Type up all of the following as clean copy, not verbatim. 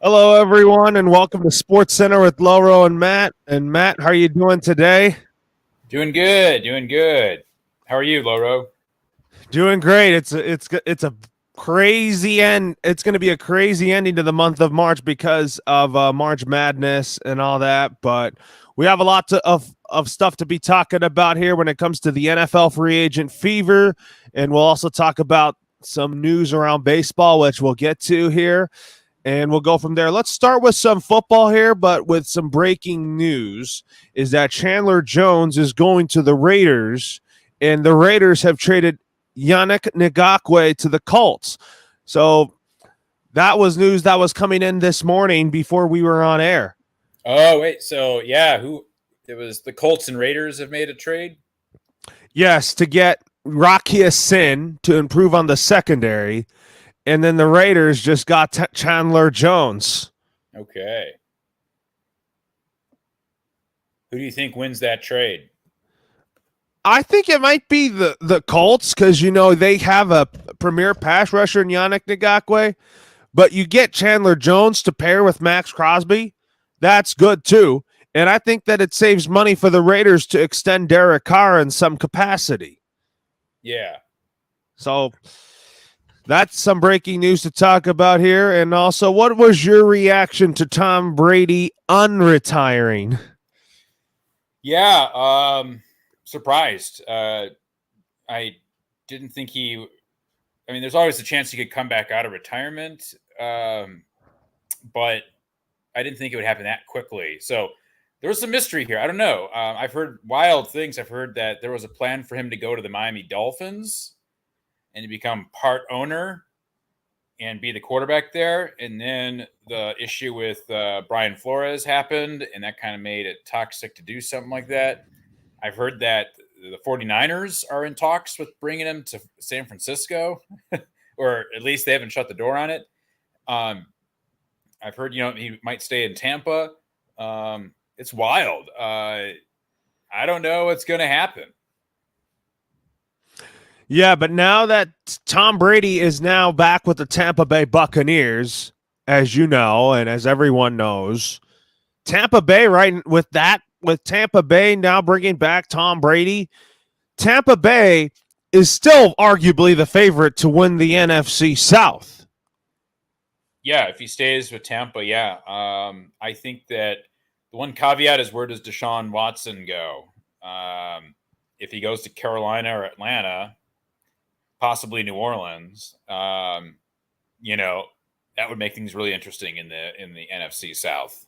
Hello, everyone, and welcome to Sports Center with Loro and Matt. And Matt, how are you doing today? Doing good. How are you, Loro? Doing great. It's a crazy end. It's going to be a crazy ending to the month of March because of March Madness and all that. But we have a lot of stuff to be talking about here when it comes to the NFL free agent fever, and we'll also talk about some news around baseball, which we'll get to here. And we'll go from there. Let's start with some football here, but with some breaking news is that Chandler Jones is going to the Raiders, and the Raiders have traded Yannick Ngakoue to the Colts. So that was news that was coming in this morning before we were on air. Oh, wait. So, yeah, it was the Colts and Raiders have made a trade? Yes, to get Rocky Sin to improve on the secondary. And then the Raiders just got Chandler Jones. Okay. Who do you think wins that trade? I think it might be the Colts because, they have a premier pass rusher in Yannick Ngakoue, but you get Chandler Jones to pair with Max Crosby. That's good, too. And I think that it saves money for the Raiders to extend Derek Carr in some capacity. Yeah. So that's some breaking news to talk about here. And also, what was your reaction to Tom Brady unretiring? Yeah, surprised. I didn't think there's always a chance he could come back out of retirement, but I didn't think it would happen that quickly. So there was some mystery here. I don't know. I've heard wild things. I've heard that there was a plan for him to go to the Miami Dolphins and to become part owner and be the quarterback there. And then the issue with Brian Flores happened, and that kind of made it toxic to do something like that. I've heard that the 49ers are in talks with bringing him to San Francisco, or at least they haven't shut the door on it. I've heard, he might stay in Tampa. It's wild. I don't know what's going to happen. Yeah, but now that Tom Brady is now back with the Tampa Bay Buccaneers, as you know, and as everyone knows, Tampa Bay, right, with Tampa Bay now bringing back Tom Brady, Tampa Bay is still arguably the favorite to win the NFC South. Yeah, if he stays with Tampa, yeah. I think that the one caveat is, where does Deshaun Watson go? If he goes to Carolina or Atlanta, possibly New Orleans, that would make things really interesting in the NFC South.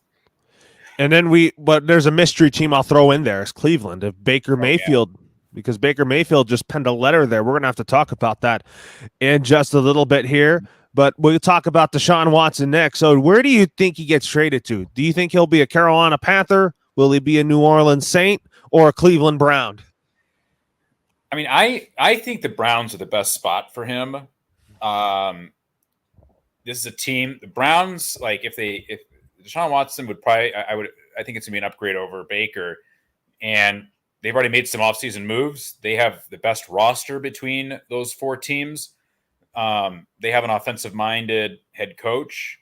And then but there's a mystery team I'll throw in there. It's Cleveland. If Baker Mayfield, because Baker Mayfield just penned a letter there. We're going to have to talk about that in just a little bit here. But we'll talk about Deshaun Watson next. So where do you think he gets traded to? Do you think he'll be a Carolina Panther? Will he be a New Orleans Saint or a Cleveland Brown? I mean, I think the Browns are the best spot for him. This is a team, the Browns, like if Deshaun Watson would probably, I think it's gonna be an upgrade over Baker, and they've already made some offseason moves. They have the best roster between those four teams. They have an offensive minded head coach.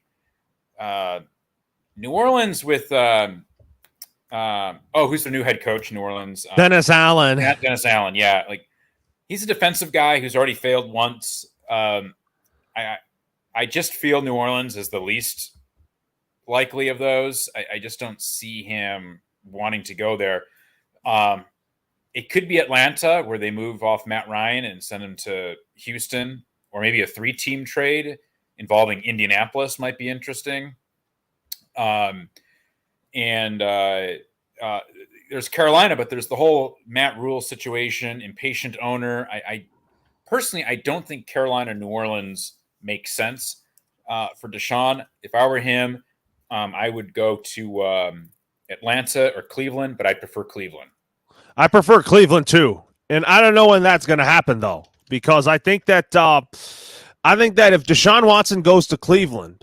New Orleans with, who's the new head coach in New Orleans? Dennis Allen. Dennis Allen, yeah. Like, he's a defensive guy who's already failed once. I just feel New Orleans is the least likely of those. I just don't see him wanting to go there. It could be Atlanta, where they move off Matt Ryan and send him to Houston, or maybe a 3-team trade involving Indianapolis might be interesting. There's Carolina, but there's the whole Matt Rule situation, impatient owner. I personally don't think Carolina or New Orleans makes sense for Deshaun. If I were him, I would go to Atlanta or Cleveland, but I prefer Cleveland. I prefer Cleveland too, and I don't know when that's going to happen though, because I think that if Deshaun Watson goes to Cleveland,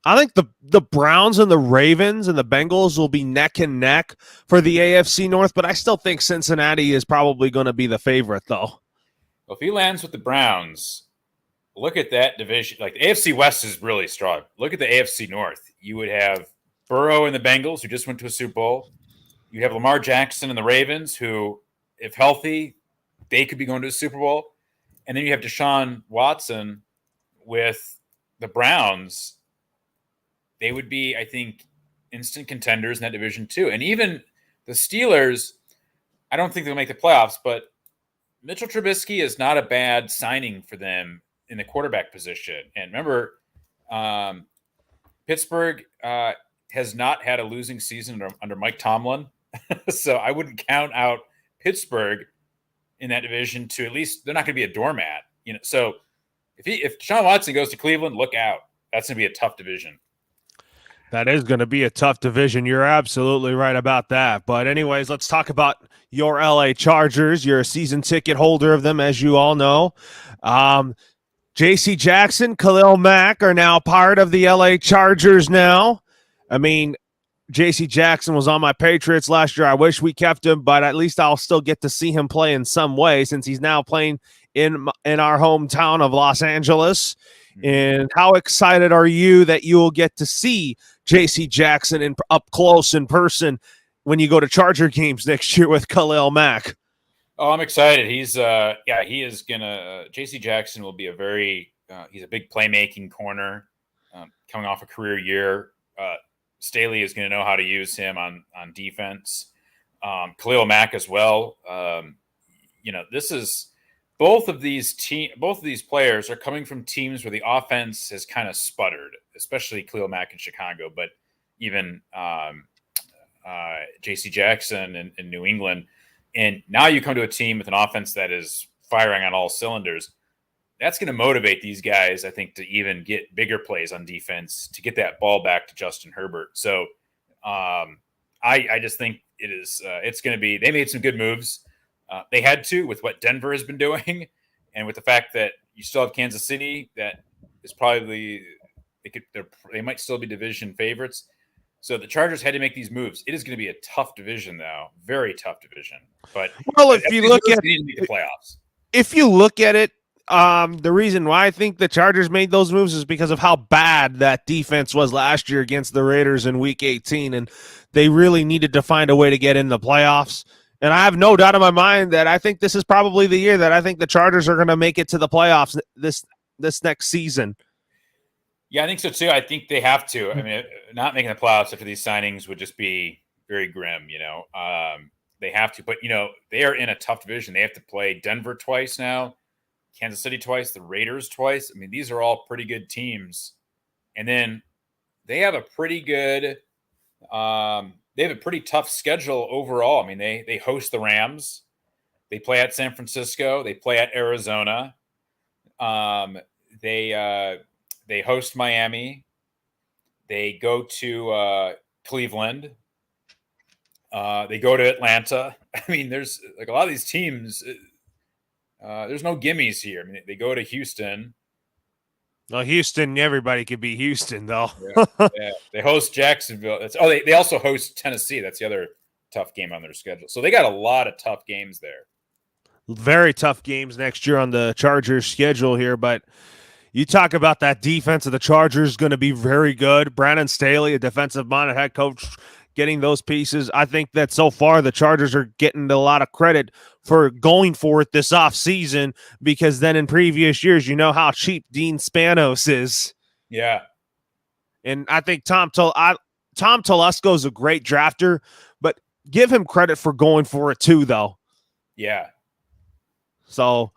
I think the Browns and the Ravens and the Bengals will be neck and neck for the AFC North, but I still think Cincinnati is probably going to be the favorite, though. Well, if he lands with the Browns, look at that division. Like, the AFC West is really strong. Look at the AFC North. You would have Burrow and the Bengals, who just went to a Super Bowl. You have Lamar Jackson and the Ravens, who, if healthy, they could be going to a Super Bowl. And then you have Deshaun Watson with the Browns. They would be, I think, instant contenders in that division too. And even the Steelers, I don't think they'll make the playoffs, but Mitchell Trubisky is not a bad signing for them in the quarterback position. And remember, Pittsburgh has not had a losing season under Mike Tomlin. So I wouldn't count out Pittsburgh in that division to at least they're not going to be a doormat. So if Deshaun Watson goes to Cleveland, look out. That's going to be a tough division. That is going to be a tough division. You're absolutely right about that. But anyways, let's talk about your LA Chargers. You're a season ticket holder of them, as you all know. J.C. Jackson, Khalil Mack are now part of the LA Chargers now. I mean, J.C. Jackson was on my Patriots last year. I wish we kept him, but at least I'll still get to see him play in some way since he's now playing in our hometown of Los Angeles. And how excited are you that you will get to see J.C. Jackson up close in person when you go to Charger games next year with Khalil Mack? Oh, I'm excited. He is gonna. J.C. Jackson will be he's a big playmaking corner, coming off a career year. Staley is going to know how to use him on defense. Khalil Mack as well. This is both of these players are coming from teams where the offense has kind of sputtered, especially Khalil Mack in Chicago, but even J.C. Jackson in New England. And now you come to a team with an offense that is firing on all cylinders. That's going to motivate these guys, I think, to even get bigger plays on defense to get that ball back to Justin Herbert. So I just think it's going to be – they made some good moves. They had to with what Denver has been doing and with the fact that you still have Kansas City that is probably – they might still be division favorites. So the Chargers had to make these moves. It is going to be a tough division, though. Very tough division. But if you look at the playoffs. If you look at it, the reason why I think the Chargers made those moves is because of how bad that defense was last year against the Raiders in Week 18, and they really needed to find a way to get in the playoffs. And I have no doubt in my mind that I think this is probably the year that I think the Chargers are going to make it to the playoffs this next season. Yeah, I think so too. I think they have to. I mean, not making the playoffs after these signings would just be very grim, They have to, but they are in a tough division. They have to play Denver twice now, Kansas City twice, the Raiders twice. I mean, these are all pretty good teams. And then they have a pretty good they have a pretty tough schedule overall. I mean, they host the Rams. They play at San Francisco. They play at Arizona. They host Miami. They go to Cleveland. They go to Atlanta. I mean, there's like a lot of these teams. There's no gimmies here. I mean, they go to Houston. Well, Houston, everybody could be Houston, though. Yeah. They host Jacksonville. They also host Tennessee. That's the other tough game on their schedule. So they got a lot of tough games there. Very tough games next year on the Chargers schedule here, but you talk about that defense of the Chargers going to be very good. Brandon Staley, a defensive-minded head coach, getting those pieces. I think that so far the Chargers are getting a lot of credit for going for it this offseason because then in previous years, you know how cheap Dean Spanos is. Yeah. And I think Tom Telesco is a great drafter, but give him credit for going for it too, though. Yeah. So,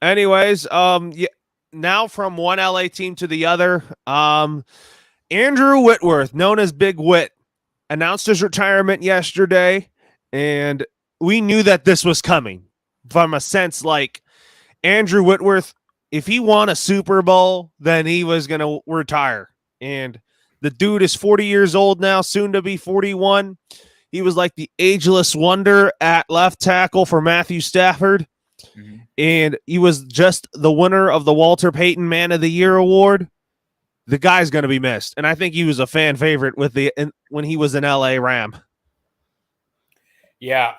anyways, now from one LA team to the other, Andrew Whitworth, known as Big Whit, announced his retirement yesterday, and we knew that this was coming from a sense like Andrew Whitworth, if he won a Super Bowl, then he was going to retire. And the dude is 40 years old now, soon to be 41. He was like the ageless wonder at left tackle for Matthew Stafford. Mm-hmm. And he was just the winner of the Walter Payton Man of the Year award. The guy's going to be missed. And I think he was a fan favorite when he was an LA Ram. Yeah.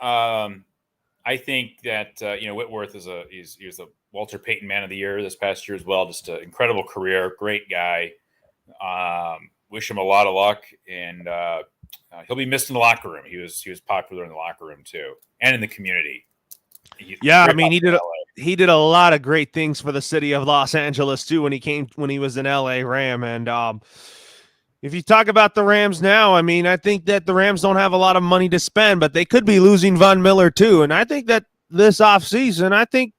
I think that, Whitworth is he was the Walter Payton Man of the Year this past year as well. Just an incredible career. Great guy. wish him a lot of luck, and he'll be missed in the locker room. He was popular in the locker room too, and in the community. Yeah, I Very mean, popular in LA. he did a lot of great things for the city of Los Angeles too when he was an LA Ram. And if you talk about the Rams now, I mean, I think that the Rams don't have a lot of money to spend, but they could be losing Von Miller too. And I think that this offseason, I think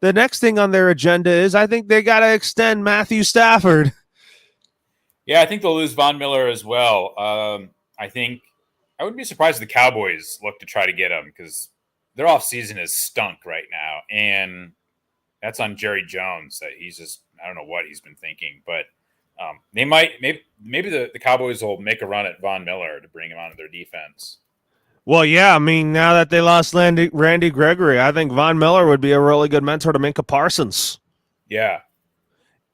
the next thing on their agenda is I think they got to extend Matthew Stafford. Yeah, I think they'll lose Von Miller as well. I think I wouldn't be surprised if the Cowboys look to try to get him because their offseason is stunk right now. And that's on Jerry Jones. That he's just, I don't know what he's been thinking, but they might, maybe the Cowboys will make a run at Von Miller to bring him onto their defense. Well, yeah, I mean, now that they lost Randy Gregory, I think Von Miller would be a really good mentor to Minka Parsons. Yeah.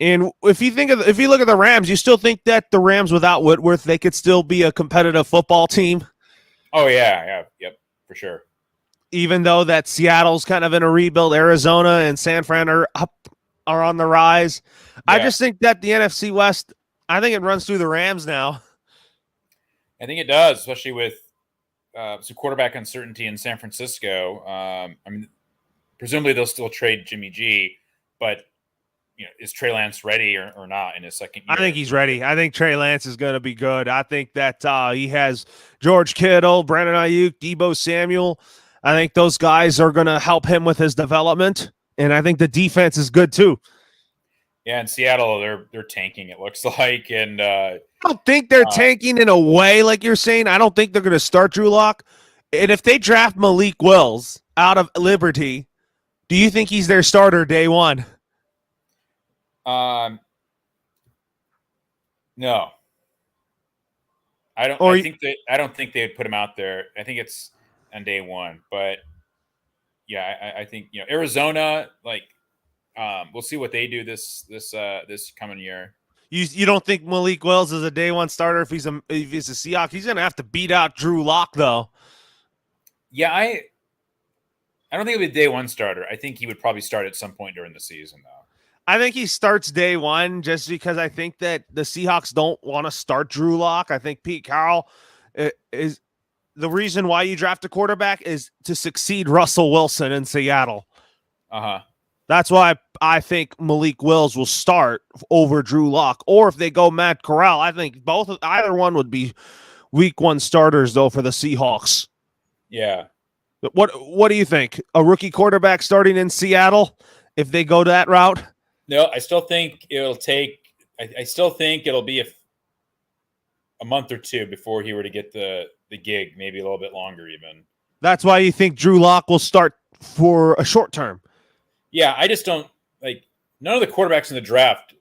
And if you look at the Rams, you still think that the Rams without Whitworth, they could still be a competitive football team? Oh, yeah. Yep, for sure. Even though that Seattle's kind of in a rebuild, Arizona and San Fran are on the rise. Yeah. I just think that the NFC West, I think it runs through the Rams now. I think it does, especially with some quarterback uncertainty in San Francisco. I mean, presumably they'll still trade Jimmy G, but is Trey Lance ready or not in his second year? I think he's ready. I think Trey Lance is going to be good. I think that he has George Kittle, Brandon Ayuk, Deebo Samuel. I think those guys are going to help him with his development, and I think the defense is good too. Yeah, in Seattle, they're tanking, it looks like, and I don't think they're tanking in a way like you're saying. I don't think they're going to start Drew Lock, and if they draft Malik Willis out of Liberty, do you think he's their starter day one? No, I don't. I don't think they'd put him out there. I think it's on day one, but yeah, I think Arizona. Like, we'll see what they do this coming year. You don't think Malik Willis is a day one starter if he's a Seahawk? He's gonna have to beat out Drew Lock though. Yeah, I don't think he'll be a day one starter. I think he would probably start at some point during the season though. I think he starts day one just because I think that the Seahawks don't want to start Drew Lock. I think Pete Carroll is the reason why you draft a quarterback is to succeed Russell Wilson in Seattle. That's why I think Malik Willis will start over Drew Lock. Or if they go Matt Corral, I think either one would be week one starters though for the Seahawks. Yeah. What do you think? A rookie quarterback starting in Seattle if they go that route? No, I still think it'll take. I still think it'll be a month or two before he were to get the gig, maybe a little bit longer even. That's why you think Drew Lock will start for a short term. Yeah, I just don't like none of the quarterbacks in the draft.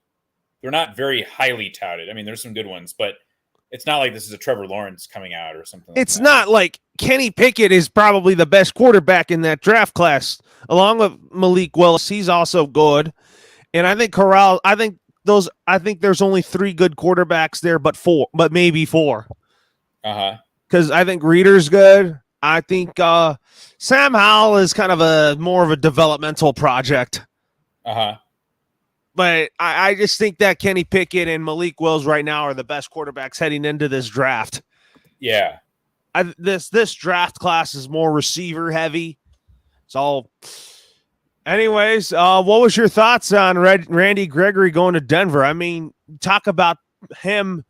They're not very highly touted. I mean, there's some good ones, but it's not like this is a Trevor Lawrence coming out or something. It's not like Kenny Pickett is probably the best quarterback in that draft class, along with Malik Willis. He's also good. And I think Corral, I think there's only 3 good quarterbacks there, but maybe 4. Because I think Reeder's good. I think Sam Howell is kind of more of a developmental project. But I just think that Kenny Pickett and Malik Willis right now are the best quarterbacks heading into this draft. Yeah. This draft class is more receiver heavy. So anyways, what was your thoughts on Randy Gregory going to Denver? I mean, talk about him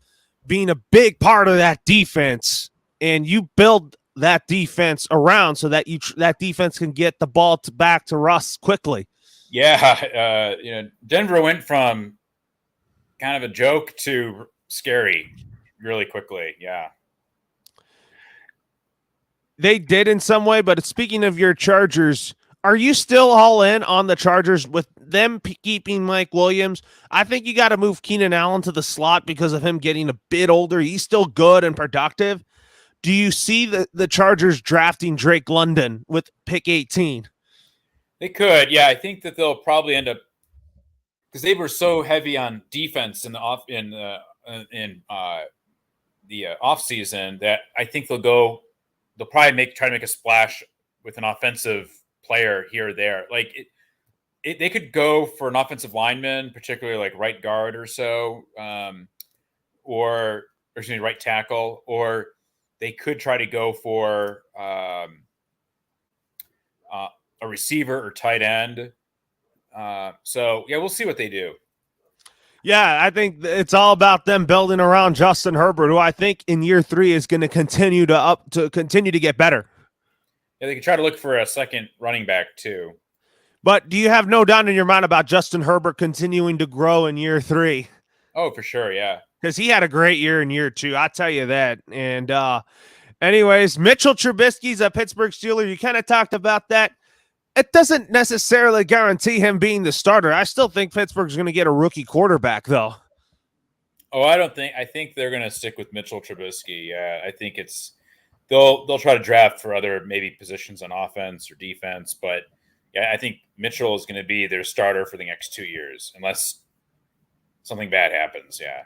being a big part of that defense, and you build that defense around so that that defense can get the ball back to Russ quickly. Yeah, Denver went from kind of a joke to scary really quickly. Yeah. They did in some way, but speaking of your Chargers, are you still all in on the Chargers with them keeping Mike Williams? I think you got to move Keenan Allen to the slot because of him getting a bit older. He's still good and productive. Do you see the Chargers drafting Drake London with pick 18? They could. Yeah, I think that they'll probably end up because they were so heavy on defense in the off season that I think they'll probably try to make a splash with an offensive player here or there. Like they could go for an offensive lineman, particularly like right guard or so, or excuse me, right tackle, or they could try to go for a receiver or tight end. So yeah, we'll see what they do. Yeah, I think it's all about them building around Justin Herbert, who I think in year 3 is going to continue to get better. Yeah, they could try to look for a second running back too. But do you have no doubt in your mind about Justin Herbert continuing to grow in year 3? Oh, for sure, yeah. Because he had a great year in year 2, I tell you that. And anyways, Mitchell Trubisky's a Pittsburgh Steeler. You kind of talked about that. It doesn't necessarily guarantee him being the starter. I still think Pittsburgh's going to get a rookie quarterback, though. Oh, I think they're going to stick with Mitchell Trubisky. Yeah, I think they'll try to draft for other maybe positions on offense or defense, but yeah, I think Mitchell is going to be their starter for the next 2 years, unless something bad happens. Yeah.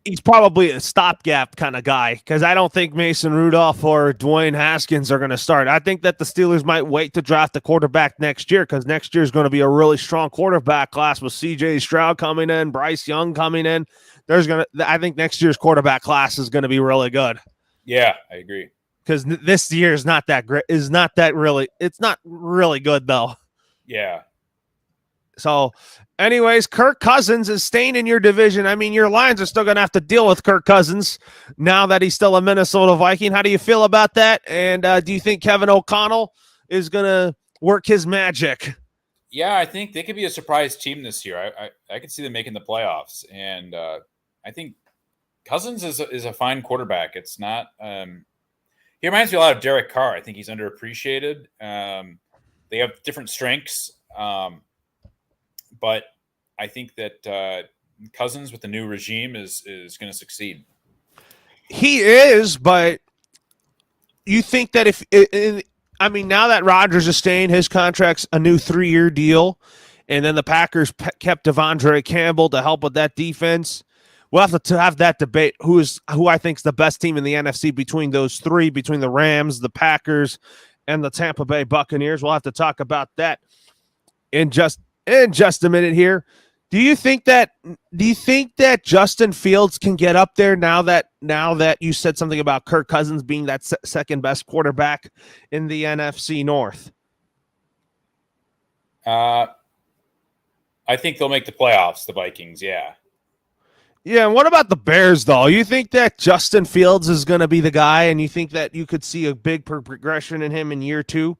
He's probably a stopgap kind of guy because I don't think Mason Rudolph or Dwayne Haskins are going to start. I think that the Steelers might wait to draft a quarterback next year because next year is going to be a really strong quarterback class with C.J. Stroud coming in, Bryce Young coming in. I think next year's quarterback class is going to be really good. Yeah, I agree. Because this year is not that great. It's not really good though. Yeah. So, anyways, Kirk Cousins is staying in your division. I mean, your Lions are still going to have to deal with Kirk Cousins now that he's still a Minnesota Viking. How do you feel about that? And do you think Kevin O'Connell is going to work his magic? Yeah, I think they could be a surprise team this year. I could see them making the playoffs, and I think Cousins is a fine quarterback. It's not. He reminds me a lot of Derek Carr. I think he's underappreciated. They have different strengths. But I think that Cousins with the new regime is going to succeed. He is, but you think that now that Rodgers is staying, his contract's a new 3-year deal, and then the Packers kept Devondre Campbell to help with that defense. We'll have to have that debate who I think is the best team in the NFC between those three, between the Rams, the Packers, and the Tampa Bay Buccaneers. We'll have to talk about that in just a minute here. Do you think that Justin Fields can get up there now that you said something about Kirk Cousins being that second best quarterback in the NFC North? I think they'll make the playoffs, the Vikings, yeah. Yeah, and what about the Bears, though? You think that Justin Fields is going to be the guy, and you think that you could see a big progression in him in year 2?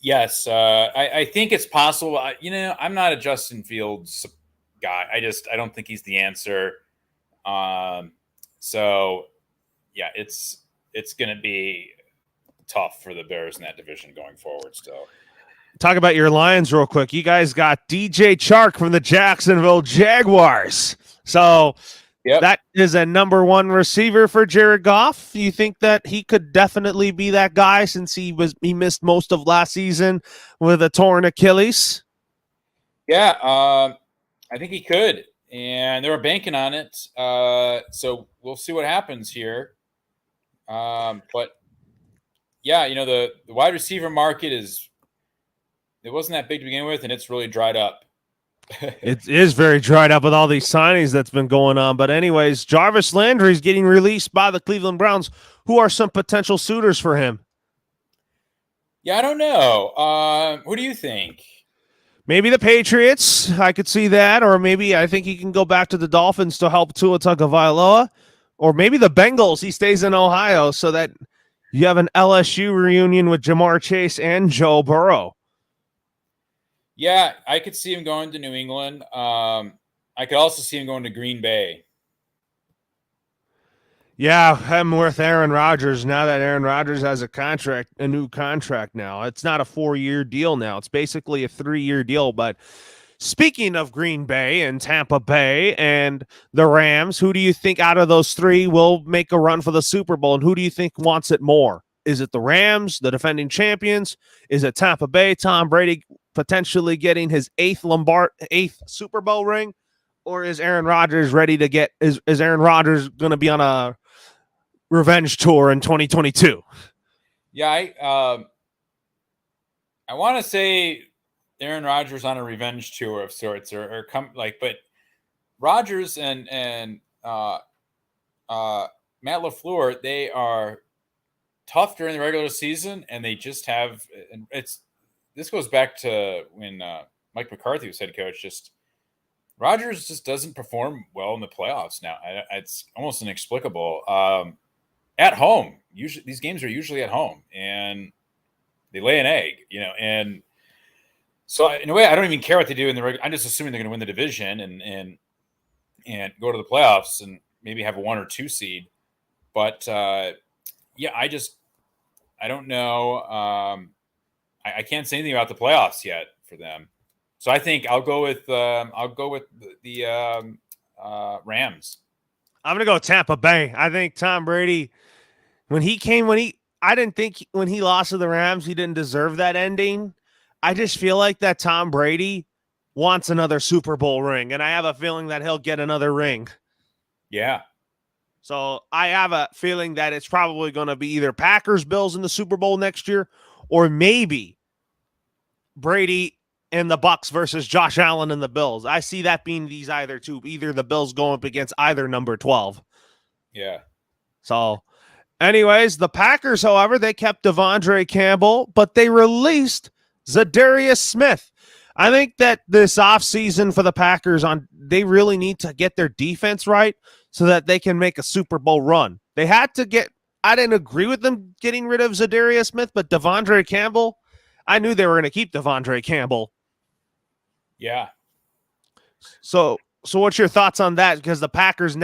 Yes, I think it's possible. I'm not a Justin Fields guy. I don't think he's the answer. So, yeah, it's going to be tough for the Bears in that division going forward still. Talk about your Lions real quick. You guys got DJ Chark from the Jacksonville Jaguars. So That is a number 1 receiver for Jared Goff. You think that he could definitely be that guy since he missed most of last season with a torn Achilles? Yeah, I think he could, and they were banking on it. So we'll see what happens here. But yeah, the wide receiver market it wasn't that big to begin with, and it's really dried up. It is very dried up with all these signings that's been going on. But anyways, Jarvis Landry is getting released by the Cleveland Browns. Who are some potential suitors for him? Yeah, I don't know. Who do you think? Maybe the Patriots. I could see that. Or maybe I think he can go back to the Dolphins to help Tua Tagovailoa. Or maybe the Bengals. He stays in Ohio so that you have an LSU reunion with Jamar Chase and Joe Burrow. Yeah, I could see him going to New England. I could also see him going to Green Bay. Yeah, I'm with Aaron Rodgers now that Aaron Rodgers has a new contract now. It's not a 4-year deal now. It's basically a 3-year deal. But speaking of Green Bay and Tampa Bay and the Rams, who do you think out of those 3 will make a run for the Super Bowl? And who do you think wants it more? Is it the Rams, the defending champions? Is it Tampa Bay, Tom Brady potentially getting his 8th Super Bowl ring? Or is Aaron Rodgers ready to get is Aaron Rodgers going to be on a revenge tour in 2022? Yeah, I want to say Aaron Rodgers on a revenge tour of sorts, but Rodgers and Matt LaFleur, they are tough during the regular season, and they just have. And this goes back to when Mike McCarthy was head coach. Just Rodgers just doesn't perform well in the playoffs now. It's almost inexplicable. At home, usually these games are usually at home, and they lay an egg, and so in a way, I don't even care what they do in the regular. I'm just assuming they're going to win the division and go to the playoffs and maybe have a 1 or 2 seed. But yeah, I don't know. I can't say anything about the playoffs yet for them. So I think I'll go with the Rams. I'm going to go Tampa Bay. I think Tom Brady, I didn't think when he lost to the Rams, he didn't deserve that ending. I just feel like that Tom Brady wants another Super Bowl ring, and I have a feeling that he'll get another ring. Yeah. So I have a feeling that it's probably going to be either Packers, Bills in the Super Bowl next year, or maybe Brady and the Bucks versus Josh Allen and the Bills. I see that being these either two, either the Bills going up against either number 12. Yeah. So anyways, the Packers, however, they kept Devondre Campbell, but they released Zadarius Smith. I think that this offseason for the Packers, they really need to get their defense right so that they can make a Super Bowl run. They had to I didn't agree with them getting rid of Zadarius Smith, but Devondre Campbell, I knew they were going to keep Devondre Campbell. Yeah. So what's your thoughts on that? Because the Packers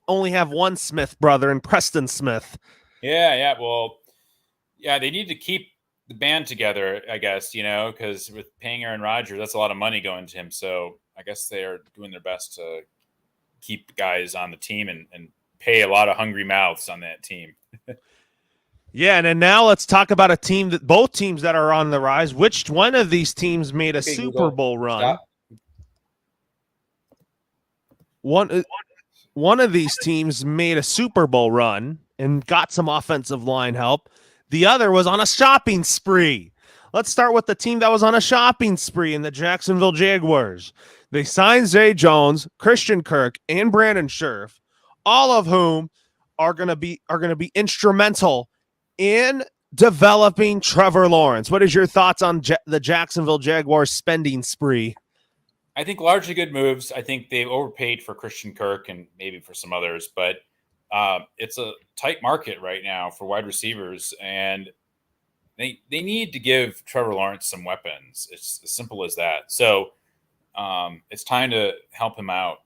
only have one Smith brother and Preston Smith. Yeah. Well, yeah, they need to keep the band together, I guess, because with paying Aaron Rodgers, that's a lot of money going to him. So I guess they are doing their best to keep guys on the team and pay a lot of hungry mouths on that team. Yeah, and then now let's talk about both teams that are on the rise. Which one of these teams made a Super Bowl run? One of these teams made a Super Bowl run and got some offensive line help. The other was on a shopping spree. Let's start with the team that was on a shopping spree in the Jacksonville Jaguars. They signed Zay Jones, Christian Kirk, and Brandon Scherf, all of whom are going to be instrumental in developing Trevor Lawrence. What is your thoughts on the Jacksonville Jaguars spending spree? I think largely good moves. I think they overpaid for Christian Kirk and maybe for some others, but it's a tight market right now for wide receivers, and they need to give Trevor Lawrence some weapons. It's as simple as that. So it's time to help him out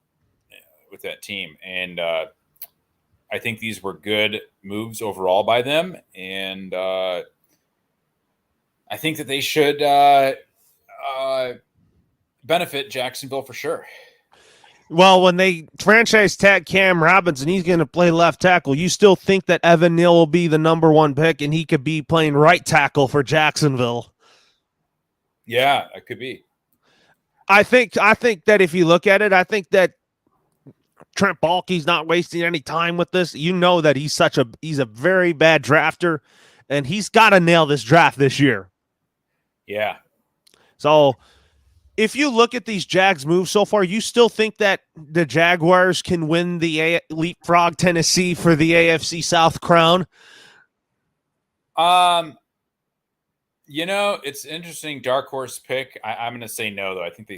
with that team. And I think these were good moves overall by them. And I think that they should benefit Jacksonville for sure. Well, when they franchise tag Cam Robinson, he's going to play left tackle. You still think that Evan Neal will be the number 1 pick and he could be playing right tackle for Jacksonville? Yeah, it could be. I think that if you look at it, I think that Trent Baalke's not wasting any time with this. You know that he's a very bad drafter, and he's got to nail this draft this year. Yeah. So if you look at these Jags moves so far, you still think that the Jaguars can win the leapfrog Tennessee for the AFC South crown? It's interesting dark horse pick. I'm going to say no, though. I think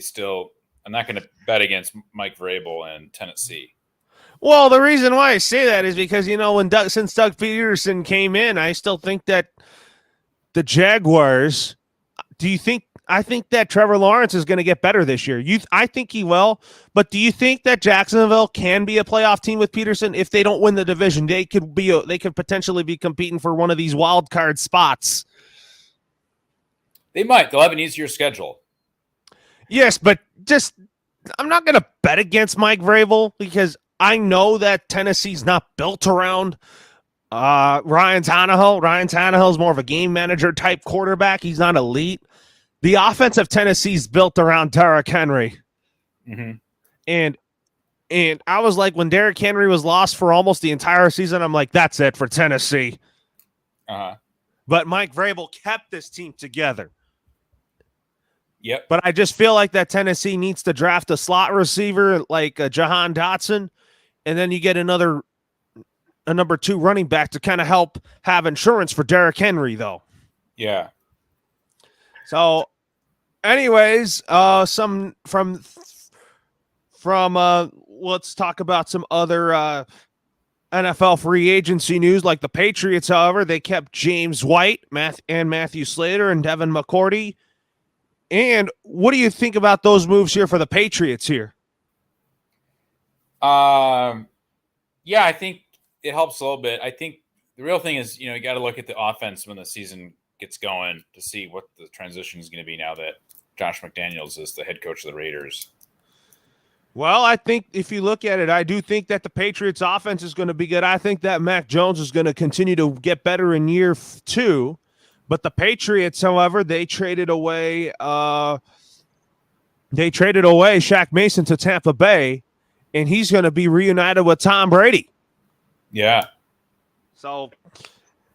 I'm not going to bet against Mike Vrabel and Tennessee. Well, the reason why I say that is because, since Doug Peterson came in, I still think that the Jaguars, I think that Trevor Lawrence is going to get better this year. I think he will, but do you think that Jacksonville can be a playoff team with Peterson? If they don't win the division, they could potentially be competing for one of these wild card spots. They might. They'll have an easier schedule. Yes, but I'm not going to bet against Mike Vrabel because I know that Tennessee's not built around Ryan Tannehill. Ryan Tannehill is more of a game manager type quarterback. He's not elite. The offense of Tennessee is built around Derrick Henry. Mm-hmm. And I was like, when Derrick Henry was lost for almost the entire season, I'm like, that's it for Tennessee. Uh-huh. But Mike Vrabel kept this team together. Yep. But I just feel like that Tennessee needs to draft a slot receiver like Jahan Dotson, and then you get a number 2 running back to kind of help have insurance for Derrick Henry, though. Yeah. So, anyways, some from let's talk about some other NFL free agency news, like the Patriots. However, they kept James White, Matthew Slater, and Devin McCourty. And what do you think about those moves here for the Patriots here? Yeah, I think it helps a little bit. I think the real thing is, you got to look at the offense when the season gets going to see what the transition is going to be now that Josh McDaniels is the head coach of the Raiders. Well, I think if you look at it, I do think that the Patriots offense is going to be good. I think that Mac Jones is going to continue to get better in year 2. But the Patriots, however, they traded away Shaq Mason to Tampa Bay, and he's going to be reunited with Tom Brady. Yeah. So,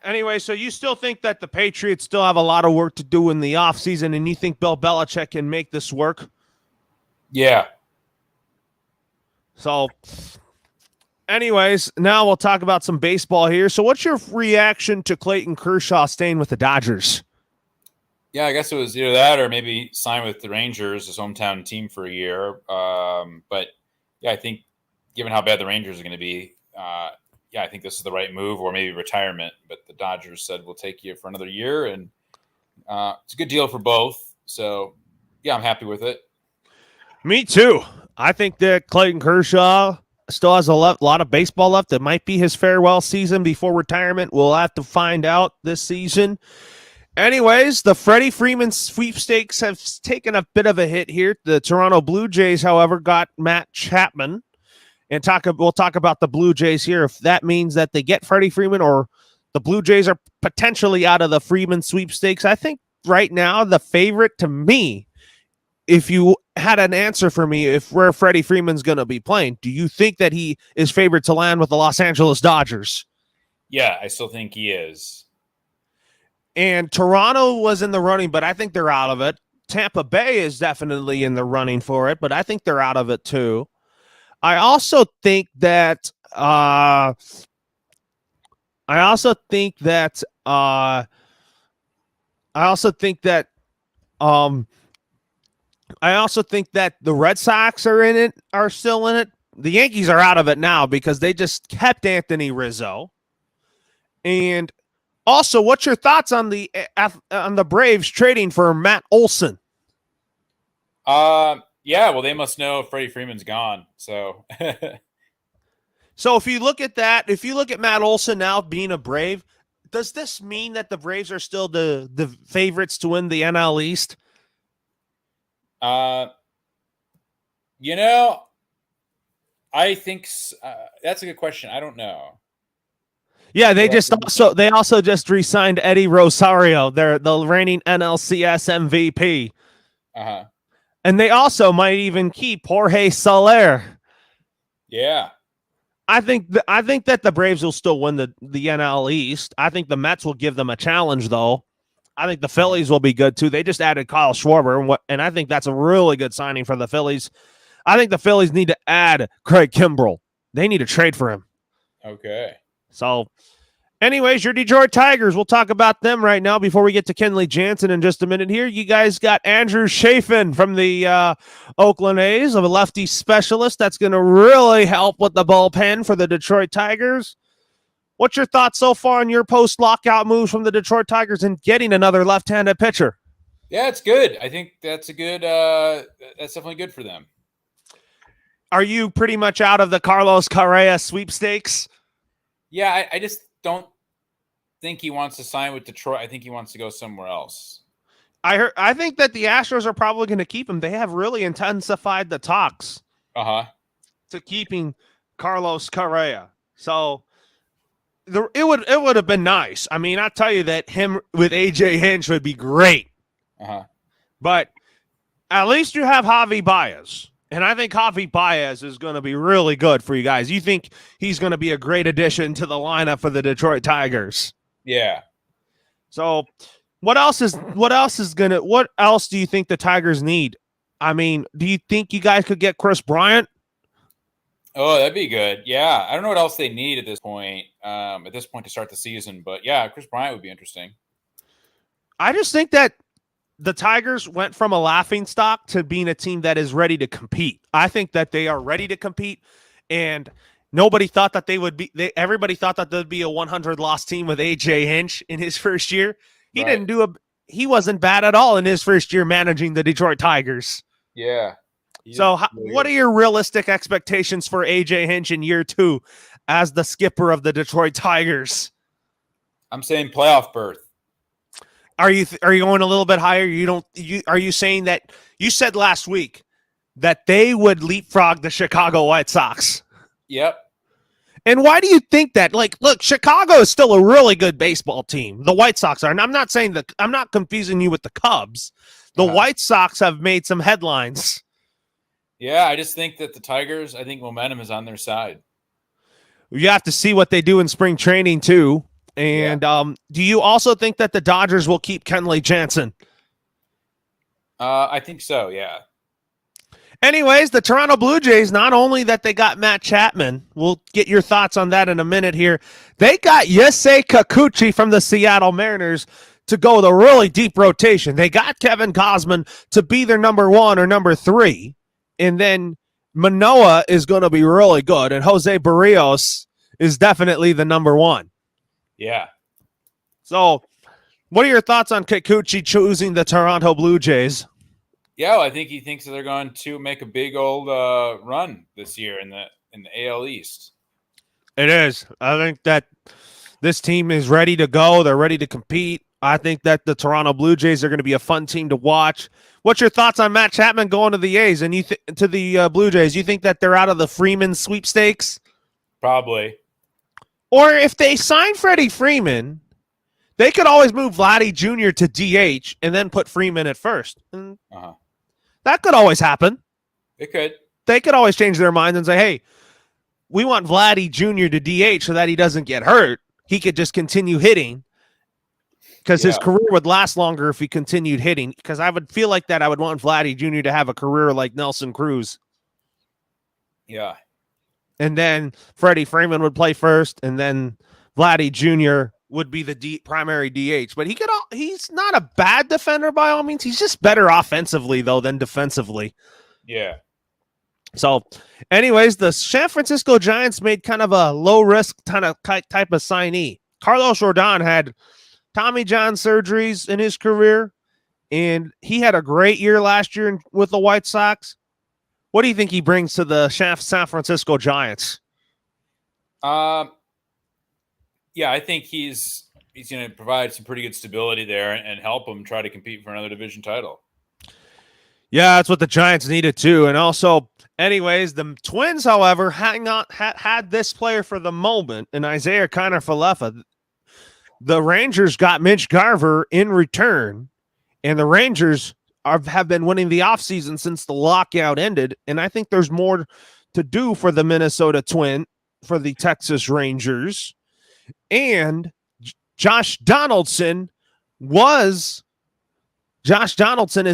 anyway, so you still think that the Patriots still have a lot of work to do in the offseason, and you think Bill Belichick can make this work? Yeah. So, anyways, now we'll talk about some baseball here. So what's your reaction to Clayton Kershaw staying with the Dodgers? Yeah, I guess it was either that or maybe sign with the Rangers, his hometown team, for a year. But, yeah, I think given how bad the Rangers are going to be, I think this is the right move, or maybe retirement. But the Dodgers said, we'll take you for another year, and it's a good deal for both. So, yeah, I'm happy with it. Me too. I think that Clayton Kershaw still has a lot of baseball left. It might be his farewell season before retirement. We'll have to find out this season. Anyways, the Freddie Freeman sweepstakes have taken a bit of a hit here. The Toronto Blue Jays, however, got Matt Chapman. And we'll talk about the Blue Jays here. If that means that they get Freddie Freeman or the Blue Jays are potentially out of the Freeman sweepstakes, I think right now the favorite to me, if you had an answer for me, if where Freddie Freeman's going to be playing, do you think that he is favored to land with the Los Angeles Dodgers? Yeah, I still think he is. And Toronto was in the running, but I think they're out of it. Tampa Bay is definitely in the running for it, but I think they're out of it too. I also think that the Red Sox are still in it. The Yankees are out of it now because they just kept Anthony Rizzo. And also, what's your thoughts on the Braves trading for Matt Olson? Yeah, well, they must know Freddie Freeman's gone. So, so if you look at that, if you look at Matt Olson now being a Brave, does this mean that the Braves are still the favorites to win the NL East? I think that's a good question. I don't know. Yeah, they also just re-signed Eddie Rosario. They're the reigning NLCS MVP. Uh-huh. And they also might even keep Jorge Soler. Yeah. I think that the Braves will still win the NL East. I think the Mets will give them a challenge, though. I think the Phillies will be good, too. They just added Kyle Schwarber, and I think that's a really good signing for the Phillies. I think the Phillies need to add Craig Kimbrell. They need to trade for him. Okay. So, anyways, your Detroit Tigers. We'll talk about them right now before we get to Kenley Jansen in just a minute here. You guys got Andrew Chafin from the Oakland A's, a lefty specialist that's going to really help with the bullpen for the Detroit Tigers. What's your thoughts so far on your post-lockout moves from the Detroit Tigers and getting another left-handed pitcher? Yeah, it's good. I think that's that's definitely good for them. Are you pretty much out of the Carlos Correa sweepstakes? Yeah, I just don't think he wants to sign with Detroit. I think he wants to go somewhere else. I think that the Astros are probably going to keep him. They have really intensified the talks to keeping Carlos Correa. So it would have been nice. I mean, I tell you that him with AJ Hinch would be great. But at least you have Javi Baez. And I think Javi Baez is going to be really good for you guys. You think he's going to be a great addition to the lineup for the Detroit Tigers? Yeah. So, What else do you think the Tigers need? I mean, do you think you guys could get Chris Bryant? Oh, that'd be good. Yeah. I don't know what else they need at this point to start the season. But yeah, Chris Bryant would be interesting. I just think that the Tigers went from a laughing stock to being a team that is ready to compete. I think that they are ready to compete, and nobody thought that they would be. Everybody thought that there'd be a 100 loss team with AJ Hinch in his first year. Right. He wasn't bad at all in his first year managing the Detroit Tigers. Yeah. So, what are your realistic expectations for AJ Hinch in year 2 as the skipper of the Detroit Tigers? I'm saying playoff berth. Are you going a little bit higher? Are you saying that you said last week that they would leapfrog the Chicago White Sox? Yep. And why do you think that? Like, look, Chicago is still a really good baseball team. The White Sox are. And I'm not confusing you with the Cubs. The White Sox have made some headlines. Yeah, I just think that the Tigers, I think momentum is on their side. You have to see what they do in spring training, too. And do you also think that the Dodgers will keep Kenley Jansen? I think so, yeah. Anyways, the Toronto Blue Jays, not only that they got Matt Chapman, we'll get your thoughts on that in a minute here. They got Yusei Kikuchi from the Seattle Mariners to go with a really deep rotation. They got Kevin Gausman to be their number 1 or number 3. And then Manoah is going to be really good. And Jose Barrios is definitely the number 1. Yeah. So what are your thoughts on Kikuchi choosing the Toronto Blue Jays? Yeah, well, I think he thinks that they're going to make a big old run this year in the AL East. It is. I think that this team is ready to go. They're ready to compete. I think that the Toronto Blue Jays are going to be a fun team to watch. What's your thoughts on Matt Chapman going to the A's and to the Blue Jays? You think that they're out of the Freeman sweepstakes? Probably. Or if they sign Freddie Freeman, they could always move Vladdy Jr. to DH and then put Freeman at first. And that could always happen. It could. They could always change their minds and say, hey, we want Vladdy Jr. to DH so that he doesn't get hurt. He could just continue hitting because his career would last longer if he continued hitting. Because I would feel like that I would want Vladdy Jr. to have a career like Nelson Cruz. Yeah. And then Freddie Freeman would play first, and then Vladdy Jr. would be the primary DH. But he's not a bad defender by all means. He's just better offensively, though, than defensively. Yeah. So, anyways, the San Francisco Giants made kind of a low-risk type of signee. Carlos Rodon had Tommy John surgeries in his career, and he had a great year last year with the White Sox. What do you think he brings to the San Francisco Giants? Yeah, I think he's going to provide some pretty good stability there and help them try to compete for another division title. Yeah, that's what the Giants needed too. And also, anyways, the Twins, however, had this player for the moment, and Isaiah Kiner-Falefa. The Rangers got Mitch Garver in return, and the Rangers have been winning the offseason since the lockout ended, and I think there's more to do for the Minnesota for the Texas Rangers. And Josh Donaldson is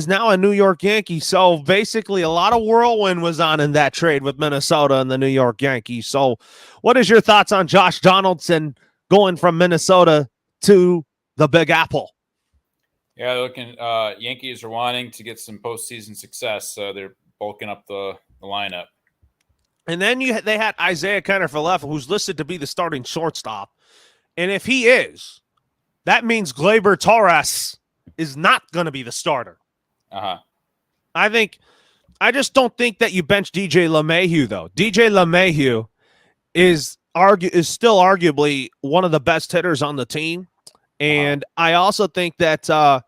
now a New York Yankee, so basically a lot of whirlwind was on in that trade with Minnesota and the New York Yankees. So what is your thoughts on Josh Donaldson going from Minnesota to the Big Apple? Yeah, Yankees are wanting to get some postseason success, so they're bulking up the lineup. And then they had Isaiah Kiner-Falefa, who's listed to be the starting shortstop. And if he is, that means Gleyber Torres is not going to be the starter. I just don't think that you bench DJ LeMahieu, though. DJ LeMahieu is still arguably one of the best hitters on the team. And I also think that DJ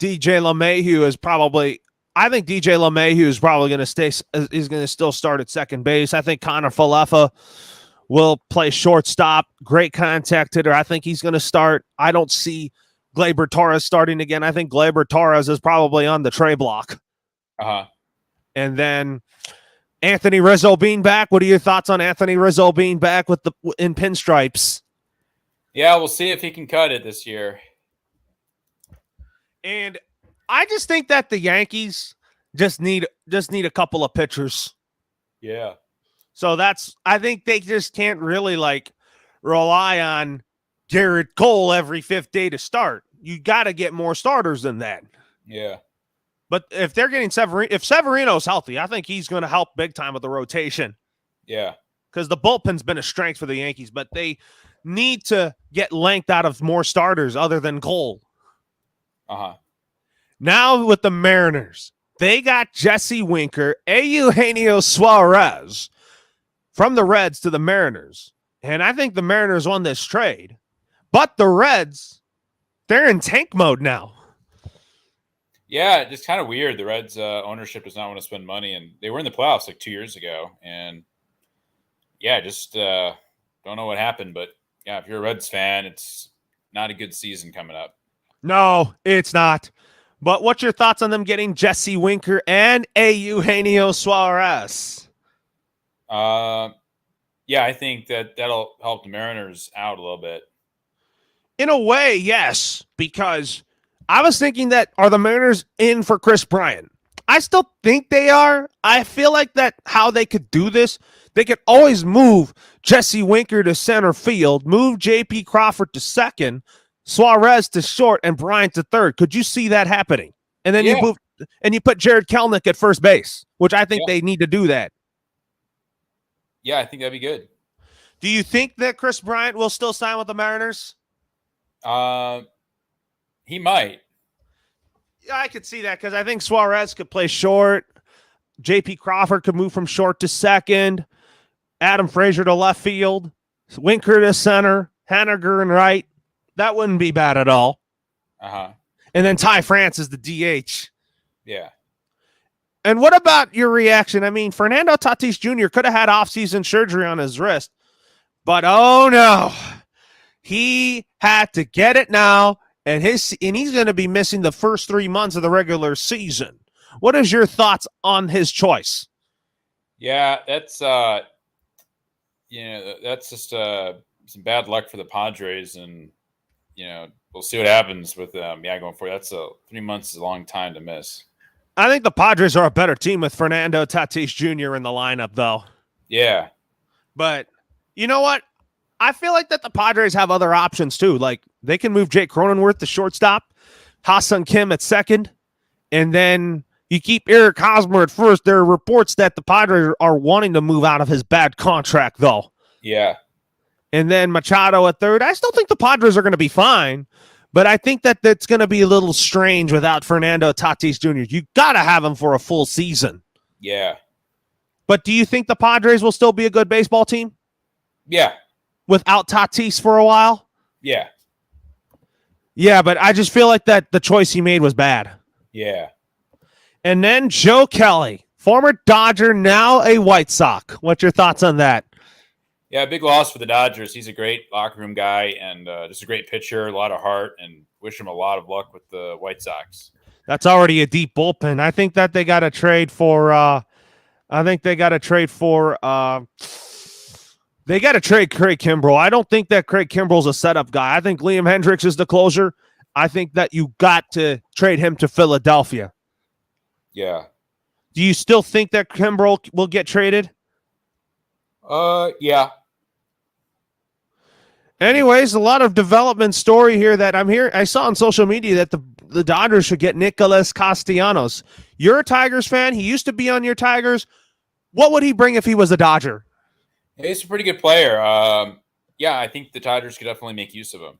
LeMahieu is probably going to still start at second base. I think Kiner-Falefa will play shortstop, great contact hitter. I think he's going to start. I don't see Gleyber Torres starting again. I think Gleyber Torres is probably on the trade block. And then Anthony Rizzo being back. What are your thoughts on Anthony Rizzo being back in pinstripes? Yeah, we'll see if he can cut it this year. And I just think that the Yankees just need a couple of pitchers. Yeah. So I think they just can't really like rely on Garrett Cole every fifth day to start. You got to get more starters than that. Yeah. But if they're getting if Severino's healthy, I think he's going to help big time with the rotation. Yeah. Because the bullpen's been a strength for the Yankees, but they need to get length out of more starters other than Cole. Uh-huh. Now with the Mariners, they got Jesse Winker, Eugenio Suarez from the Reds to the Mariners. And I think the Mariners won this trade. But the Reds, they're in tank mode now. Yeah, it's kind of weird. The Reds ownership does not want to spend money, and they were in the playoffs like 2 years ago. And yeah, just don't know what happened. But yeah, if you're a Reds fan, it's not a good season coming up. No, it's not. But what's your thoughts on them getting Jesse Winker and Eugenio Suarez? Yeah, I think that'll help the Mariners out a little bit. In a way, yes, because I was thinking that are the Mariners in for Chris Bryant? I still think they are. I feel like that how they could do this, they could always move Jesse Winker to center field, move J.P. Crawford to second, Suarez to short, and Bryant to third. Could you see that happening? And then you put Jared Kelenic at first base, which I think they need to do that. Yeah, I think that'd be good. Do you think that Chris Bryant will still sign with the Mariners? He might. Yeah, I could see that because I think Suarez could play short. J.P. Crawford could move from short to second. Adam Frazier to left field. Winker to center. Haniger and right. That wouldn't be bad at all. Uh-huh. And then Ty France is the DH. Yeah. And what about your reaction? I mean, Fernando Tatis Jr. could have had offseason surgery on his wrist, but oh no, he had to get it now, and he's going to be missing the first 3 months of the regular season. What is your thoughts on his choice? Yeah, that's that's just some bad luck for the Padres, and we'll see what happens with them. Going forward, 3 months is a long time to miss. I think the Padres are a better team with Fernando Tatis Jr. in the lineup, though. Yeah. But you know what? I feel like that the Padres have other options, too. Like, they can move Jake Cronenworth to shortstop, Ha-Seong Kim at second, and then you keep Eric Hosmer at first. There are reports that the Padres are wanting to move out of his bad contract, though. Yeah. And then Machado at third. I still think the Padres are going to be fine. But I think that that's going to be a little strange without Fernando Tatis Jr. You got to have him for a full season. Yeah. But do you think the Padres will still be a good baseball team? Yeah. Without Tatis for a while? Yeah. Yeah, but I just feel like that the choice he made was bad. Yeah. And then Joe Kelly, former Dodger, now a White Sox. What's your thoughts on that? Yeah, big loss for the Dodgers. He's a great locker room guy and just a great pitcher, a lot of heart, and wish him a lot of luck with the White Sox. That's already a deep bullpen. I think that they got to trade for they got to trade Craig Kimbrell. I don't think that Craig Kimbrell's a setup guy. I think Liam Hendricks is the closer. I think that you got to trade him to Philadelphia. Yeah. Do you still think that Kimbrell will get traded? Yeah. Anyways, a lot of development story here that I saw on social media that the Dodgers should get Nicholas Castellanos. You're a Tigers fan. He used to be on your Tigers. What would he bring if he was a Dodger? He's a pretty good player. Yeah, I think the Tigers could definitely make use of him.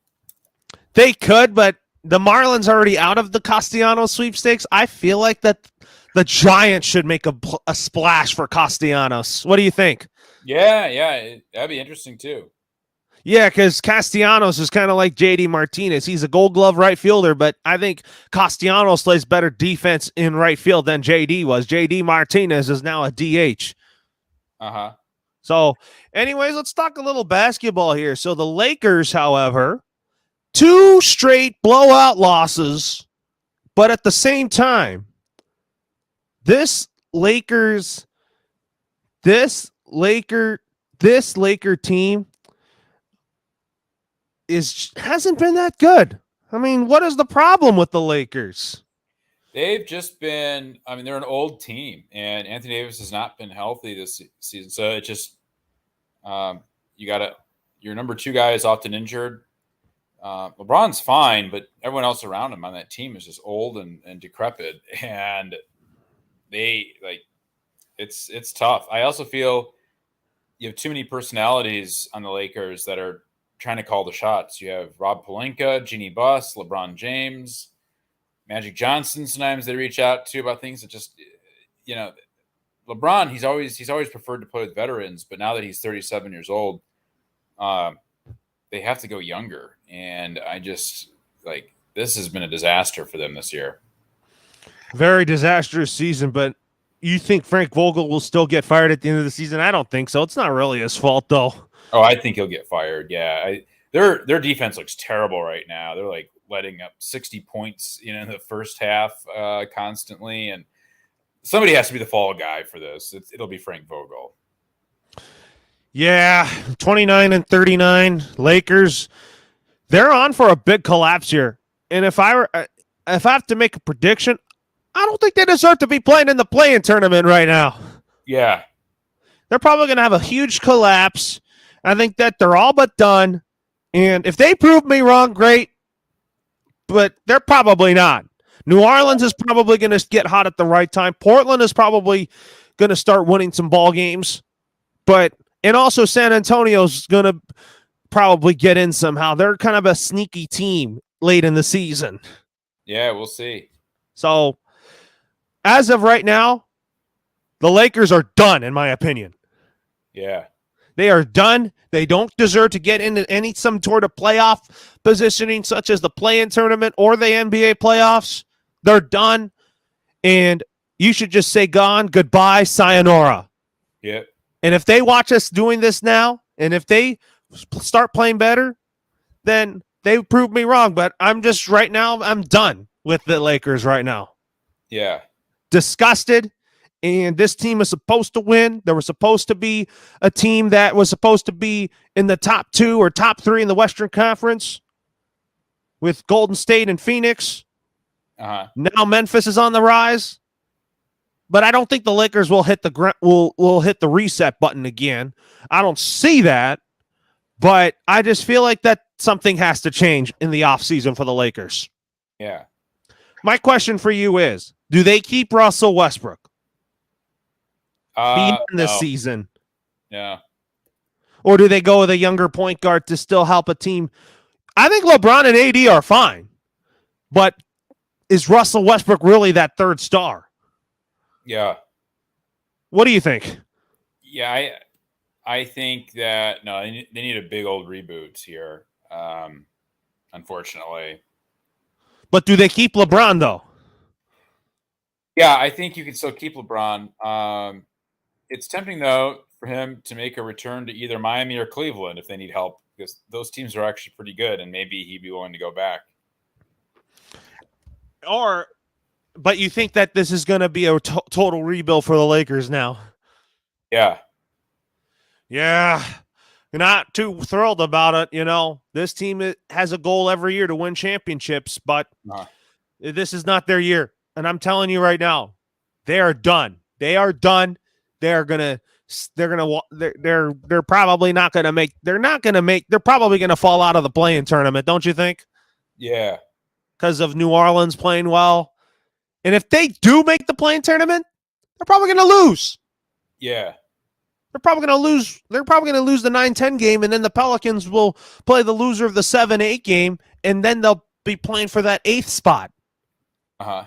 They could, but the Marlins are already out of the Castellanos sweepstakes. I feel like that the Giants should make a splash for Castellanos. What do you think? Yeah, that'd be interesting too. Yeah, because Castellanos is kind of like J.D. Martinez. He's a Gold Glove right fielder, but I think Castellanos plays better defense in right field than J.D. was. J.D. Martinez is now a DH. Uh-huh. So, anyways, let's talk a little basketball here. So the Lakers, however, 2 straight blowout losses, but at the same time, this Laker team hasn't been that good. I mean, what is the problem with the Lakers? They've just been, I mean, they're an old team, and Anthony Davis has not been healthy this season. So it just, you got to, your number two guy is often injured. LeBron's fine, but everyone else around him on that team is just old and decrepit. And it's tough. I also feel you have too many personalities on the Lakers that are trying to call the shots. You have Rob Pelinka, Jeannie Buss, LeBron James, Magic Johnson. Sometimes they reach out to about things that just, LeBron. He's always preferred to play with veterans, but now that he's 37 years old, they have to go younger. And I just this has been a disaster for them this year. Very disastrous season, but you think Frank Vogel will still get fired at the end of the season? I don't think so. It's not really his fault, though. Oh, I think he'll get fired. Yeah, their defense looks terrible right now. They're letting up 60 points, in the first half constantly, and somebody has to be the fall guy for this. It'll be Frank Vogel. Yeah, 29-39 Lakers. They're on for a big collapse here, and if I have to make a prediction, I don't think they deserve to be playing in the play-in tournament right now. Yeah. They're probably going to have a huge collapse. I think that they're all but done. And if they prove me wrong, great. But they're probably not. New Orleans is probably going to get hot at the right time. Portland is probably going to start winning some ball games. And also San Antonio's going to probably get in somehow. They're kind of a sneaky team late in the season. Yeah, we'll see. So, as of right now, the Lakers are done, in my opinion. Yeah. They are done. They don't deserve to get into some sort of playoff positioning, such as the play-in tournament or the NBA playoffs. They're done. And you should just say goodbye, sayonara. Yep. And if they watch us doing this now, and if they start playing better, then they've proved me wrong. But I'm done with the Lakers right now. Yeah. Disgusted. And this team is supposed to win. There was supposed to be a team that was supposed to be in the top 2 or top 3 in the Western Conference with Golden State and Phoenix. Uh-huh. Now Memphis is on the rise. But I don't think the Lakers will hit will hit the reset button again. I don't see that. But I just feel like that something has to change in the offseason for the Lakers. Yeah. My question for you is, do they keep Russell Westbrook beyond this season? Yeah. Or do they go with a younger point guard to still help a team? I think LeBron and AD are fine. But is Russell Westbrook really that third star? Yeah. What do you think? Yeah, I think that they need a big old reboot here. Unfortunately. But do they keep LeBron though? Yeah, I think you can still keep LeBron. It's tempting though for him to make a return to either Miami or Cleveland if they need help, because those teams are actually pretty good, and maybe he'd be willing to go back. But you think that this is going to be a total rebuild for the Lakers now? Yeah. Yeah. Not too thrilled about it. This team has a goal every year to win championships, but this is not their year. And I'm telling you right now, they are done. They are done. They're probably not going to make, they're probably going to fall out of the play-in tournament. Don't you think? Yeah. Because of New Orleans playing well. And if they do make the play-in tournament, they're probably going to lose. Yeah. They're probably going to lose. They're probably going to lose the 9-10 game, and then the Pelicans will play the loser of the 7-8 game, and then they'll be playing for that 8th spot. Uh-huh.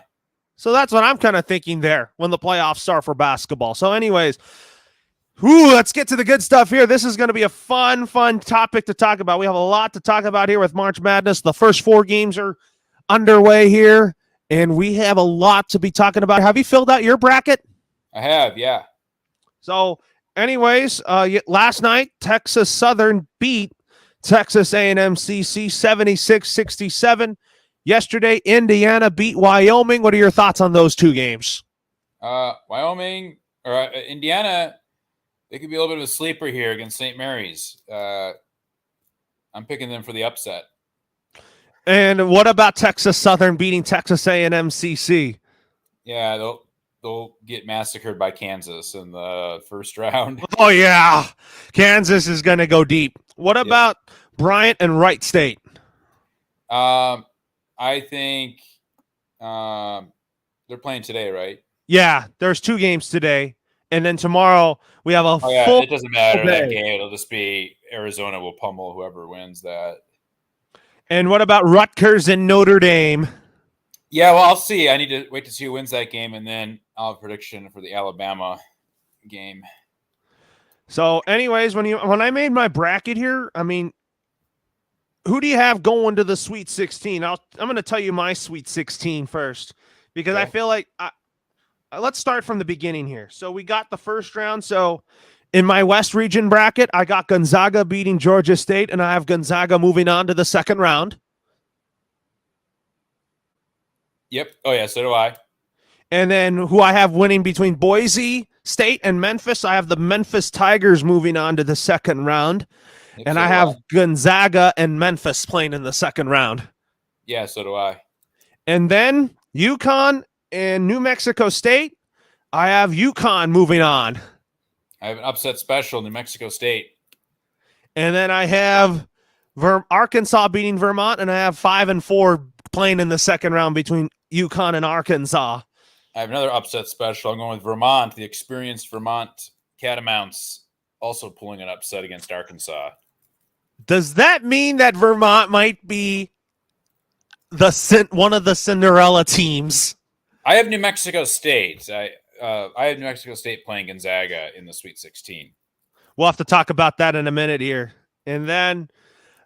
So that's what I'm kind of thinking there when the playoffs start for basketball. So anyways, let's get to the good stuff here. This is going to be a fun topic to talk about. We have a lot to talk about here with March Madness. The first 4 games are underway here, and we have a lot to be talking about. Have you filled out your bracket? I have, yeah. So anyways, last night, Texas Southern beat Texas A&M CC 76-67. Yesterday, Indiana beat Wyoming. What are your thoughts on those 2 games? Wyoming or Indiana, they could be a little bit of a sleeper here against St. Mary's. I'm picking them for the upset. And what about Texas Southern beating Texas A&M CC? Yeah, they'll get massacred by Kansas in the first round. Oh, yeah. Kansas is going to go deep. What Yep. about Bryant and Wright State? I think they're playing today, right? Yeah, there's 2 games today. And then tomorrow we have a Oh, yeah, full it doesn't matter day. that game. It'll just be Arizona will pummel whoever wins that. And what about Rutgers and Notre Dame? Yeah, well, I'll see. I need to wait to see who wins that game, and then I'll have a prediction for the Alabama game. So, anyways, when I made my bracket here, I mean, who do you have going to the Sweet 16? I'm going to tell you my Sweet 16 first because Okay. I feel like let's start from the beginning here. So we got the first round. So in my West region bracket, I got Gonzaga beating Georgia State, and I have Gonzaga moving on to the second round. Yep. Oh, yeah, so do I. And then who I have winning between Boise State and Memphis, I have the Memphis Tigers moving on to the second round. Yep, And so I do have Gonzaga and Memphis playing in the second round. Yeah, so do I. And then UConn and New Mexico State, I have UConn moving on. I have an upset special, New Mexico State. And then I have Arkansas beating Vermont, and I have 5 and 4 playing in the second round between UConn and Arkansas. I have another upset special. I'm going with Vermont, the experienced Vermont Catamounts, also pulling an upset against Arkansas. Does that mean that Vermont might be one of the Cinderella teams? I have New Mexico State. I have New Mexico State playing Gonzaga in the Sweet 16. We'll have to talk about that in a minute here. And then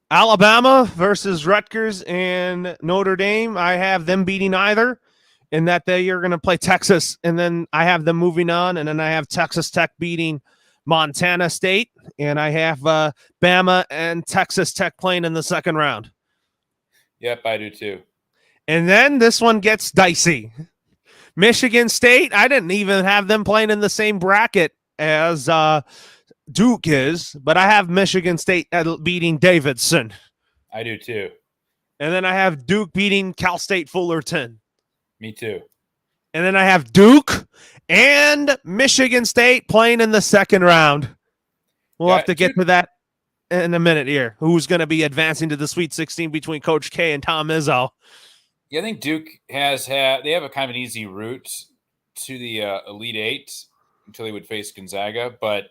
Alabama versus Rutgers and Notre Dame. I have them beating either, in that they are going to play Texas. And then I have them moving on. And then I have Texas Tech beating Montana State. And I have Bama and Texas Tech playing in the second round. Yep, I do too. And then this one gets dicey. Michigan State, I didn't even have them playing in the same bracket as Duke is, but I have Michigan State beating Davidson. I do too. And then I have Duke beating Cal State Fullerton. Me too. And then I have Duke and Michigan State playing in the second round. We'll have to get to that in a minute here. Who's going to be advancing to the Sweet 16 between Coach K and Tom Izzo? Yeah, I think Duke they have a kind of an easy route to the Elite Eight until they would face Gonzaga, but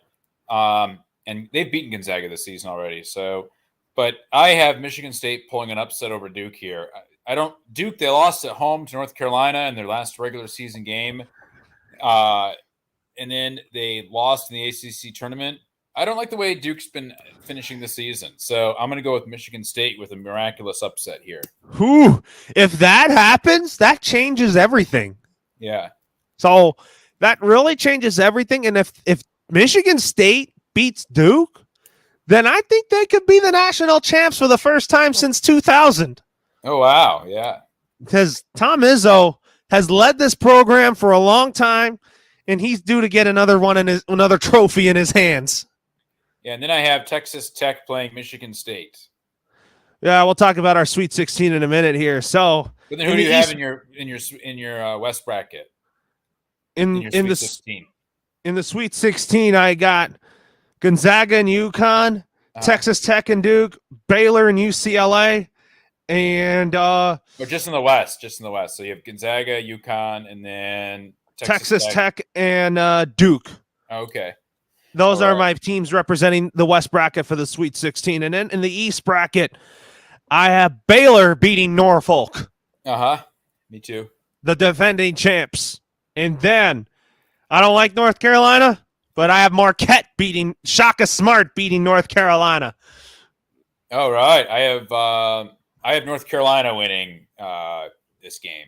and they've beaten Gonzaga this season already. So, but I have Michigan State pulling an upset over Duke here. Duke, they lost at home to North Carolina in their last regular season game. And then they lost in the ACC tournament. I don't like the way Duke's been finishing the season. So I'm going to go with Michigan State with a miraculous upset here. Whew. If that happens, that changes everything. Yeah. So that really changes everything. And if Michigan State beats Duke, then I think they could be the national champs for the first time since 2000. Oh, wow. Yeah. Because Tom Izzo has led this program for a long time, and he's due to get another trophy in his hands. Yeah, and then I have Texas Tech playing Michigan State. Yeah, we'll talk about our Sweet 16 in a minute here. So, but then who do you have in your West bracket? In the 16. In the Sweet 16, I got Gonzaga and UConn, Texas Tech and Duke, Baylor and UCLA, and but just in the West. So you have Gonzaga, UConn, and then Texas Tech and Duke. Okay. Those are my teams representing the West bracket for the Sweet 16. And then in the East bracket, I have Baylor beating Norfolk. Me too. The defending champs. And then I don't like North Carolina, but I have Marquette beating Shaka Smart beating North Carolina. All right. I have North Carolina winning this game.